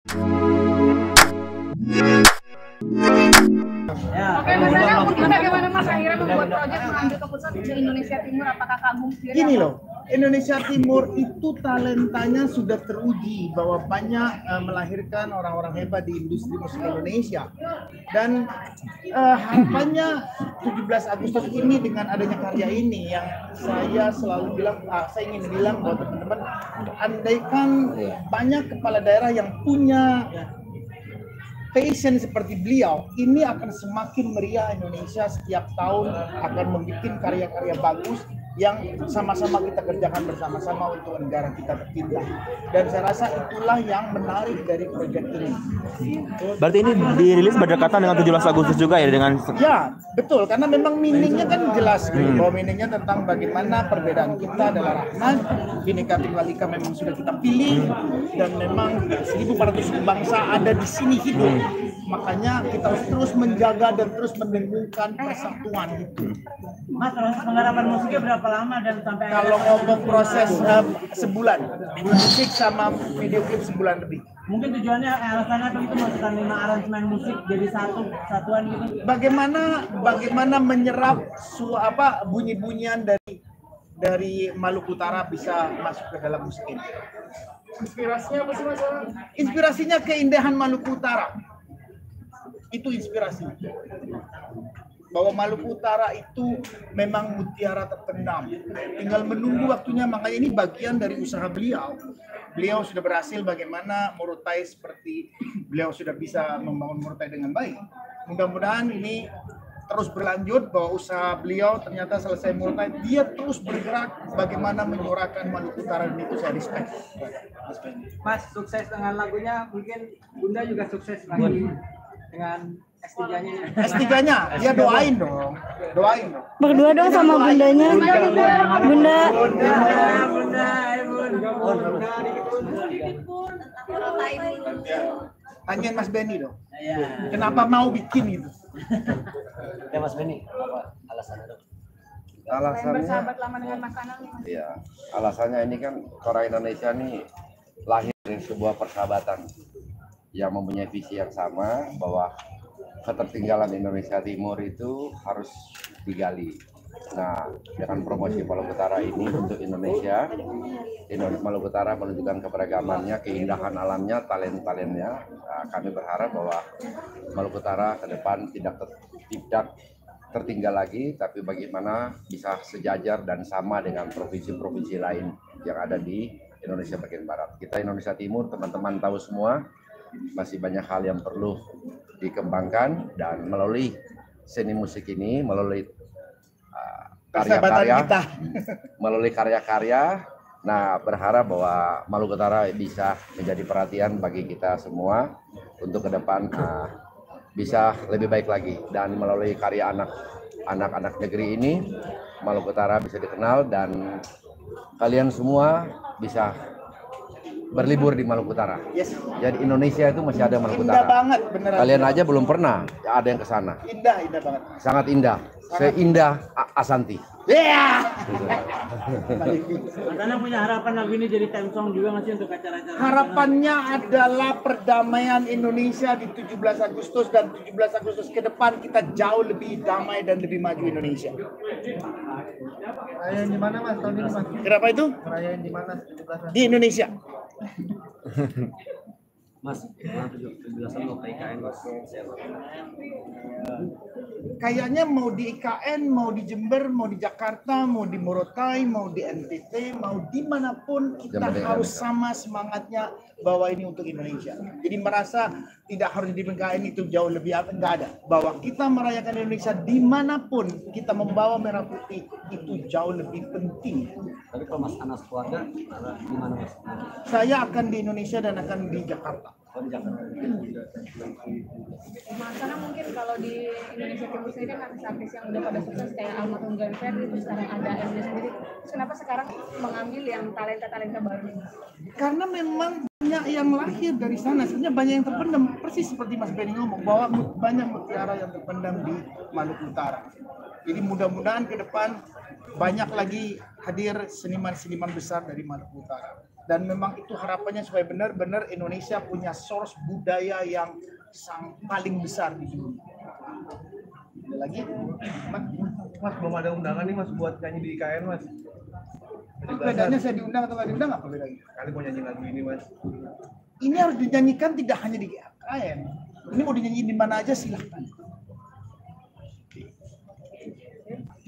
Oke, misalnya bagaimana Mas akhirnya membuat proyek mengambil keputusan di Indonesia Timur? Apakah kamu sendiri? Gini loh, Indonesia Timur itu talentanya sudah teruji bahwa banyak melahirkan orang-orang hebat di industri musik Indonesia. Dan harapannya 17 Agustus ini dengan adanya karya ini yang saya selalu bilang, saya ingin bilang buat teman-teman, andaikan banyak kepala daerah yang punya passion seperti beliau, ini akan semakin meriah. Indonesia setiap tahun akan membuat karya-karya bagus yang sama-sama kita kerjakan bersama-sama untuk negara kita tercinta. Dan saya rasa itulah yang menarik dari proyek ini. Berarti ini dirilis berdekatan dengan 17 Agustus juga ya dengan... Ya, betul. Karena memang meaningnya kan jelas. Bahwa meaningnya tentang bagaimana perbedaan kita adalah rahmat. Bhinneka Tunggal Ika memang sudah kita pilih. Dan memang 1.400 bangsa ada di sini hidup. Makanya kita harus terus menjaga dan terus mendengungkan persatuan itu. Mas, proses penggarapan musiknya berapa lama dan sampai kalau ngomong proses sebulan, musik sama video klip sebulan lebih. Mungkin tujuannya alasannya itu masukkan 5 aransemen musik jadi satuan gitu. Bagaimana menyerap bunyi-bunyian dari Maluku Utara bisa masuk ke dalam musik ini. Inspirasinya apa sih Mas? Inspirasinya keindahan Maluku Utara. Itu inspirasi. Bahwa Maluku Utara itu memang mutiara terpendam. Tinggal menunggu waktunya, makanya ini bagian dari usaha beliau. Beliau sudah berhasil bagaimana Morotai seperti beliau sudah bisa membangun Morotai dengan baik. Mudah-mudahan ini terus berlanjut bahwa usaha beliau ternyata selesai Morotai, dia terus bergerak bagaimana menyuarakan Maluku Utara, dan itu saya respect. Mas, sukses dengan lagunya, mungkin Bunda juga sukses lagi dengan S3-nya. S3-nya, dia doain dong. Berdua dong sama bundanya. Bunda. Tanyain Mas Benny dong. Kenapa mau bikin itu? Ya Mas Benny, apa alasannya dong? Alasannya bersahabat lama dengan Mas Anang. Iya, alasannya ini kan orang Indonesia nih lahir dari sebuah persahabatan yang mempunyai visi yang sama, bahwa ketertinggalan Indonesia Timur itu harus digali. Nah, dengan promosi Maluku Utara ini untuk Indonesia Maluku Utara menunjukkan keberagamannya, keindahan alamnya, talent-talentnya. Nah, kami berharap bahwa Maluku Utara ke depan tidak tertinggal lagi, tapi bagaimana bisa sejajar dan sama dengan provinsi-provinsi lain yang ada di Indonesia bagian Barat. Kita Indonesia Timur, teman-teman tahu semua, masih banyak hal yang perlu dikembangkan, dan melalui seni musik ini, melalui karya-karya, nah berharap bahwa Maluku Utara bisa menjadi perhatian bagi kita semua untuk ke depan bisa lebih baik lagi, dan melalui karya anak-anak negeri ini Maluku Utara bisa dikenal dan kalian semua bisa berlibur di Maluku Utara. Yes. Jadi Indonesia itu masih ada Maluku Indah Utara. banget, beneran. Kalian aja belum pernah ada yang ke sana. Indah banget. Sangat indah. Seindah Asanti. Yeah. Karena punya harapan lagu ini jadi theme song juga nggak sih untuk acara-acara? Harapannya adalah perdamaian Indonesia di 17 Agustus, dan 17 Agustus ke depan kita jauh lebih damai dan lebih maju Indonesia. Rayain di mana Mas tahun ini Mas? Kenapa itu? Rayain di mana 17 Di Indonesia. Mas, penjelasan mau IKN Mas. Kayaknya mau di IKN, mau di Jember, mau di Jakarta, mau di Morotai, mau di NTT, mau dimanapun kita harus sama semangatnya bahwa ini untuk Indonesia. Jadi merasa tidak harus di IKN itu jauh lebih apa, enggak ada. Bahwa kita merayakan Indonesia dimanapun kita membawa merah putih itu jauh lebih penting. Tapi kalau Mas Anas keluarga, di mana Mas? Saya akan di Indonesia dan akan di Jakarta. Oh, di Jakarta. Mas Anang mungkin kalau di Indonesia Timur sendiri kan artis-artis yang udah pada sukses kayak almarhum Glenn Fredly, terus sekarang ada Emily sendiri. Terus kenapa sekarang mengambil yang talenta-talenta baru ini? Karena memang banyak yang lahir dari sana, sebenarnya banyak yang terpendam, persis seperti Mas Benny ngomong bahwa banyak mutiara yang terpendam di Maluku Utara. Jadi mudah-mudahan ke depan banyak lagi hadir seniman-seniman besar dari Maluku Utara. Dan memang itu harapannya supaya benar-benar Indonesia punya source budaya yang paling besar di dunia. Ada lagi? Mas belum ada undangan nih mas buat nyanyi di IKN mas. Bedanya saya diundang atau nggak diundang apa bedanya? Kali mau nyanyi lagu ini mas. Ini harus dinyanyikan tidak hanya di IKN. Ini mau dinyanyi di mana aja silahkan.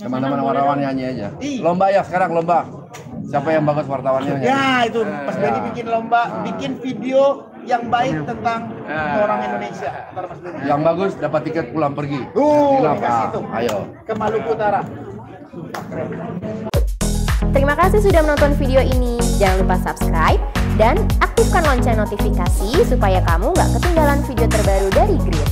Kemana-mana wartawan nyanyi aja. Iya. Lomba ya sekarang lomba. Siapa yang bagus wartawannya nyanyi? Ya itu Mas Benny bikin lomba, bikin video yang baik tentang orang Indonesia. Ntar Mas Benny. Yang bagus dapat tiket pulang pergi. Dikasih itu. Ayo. Ke Maluku Utara. Terima kasih sudah menonton video ini. Jangan lupa subscribe dan aktifkan lonceng notifikasi supaya kamu nggak ketinggalan video terbaru dari Grid.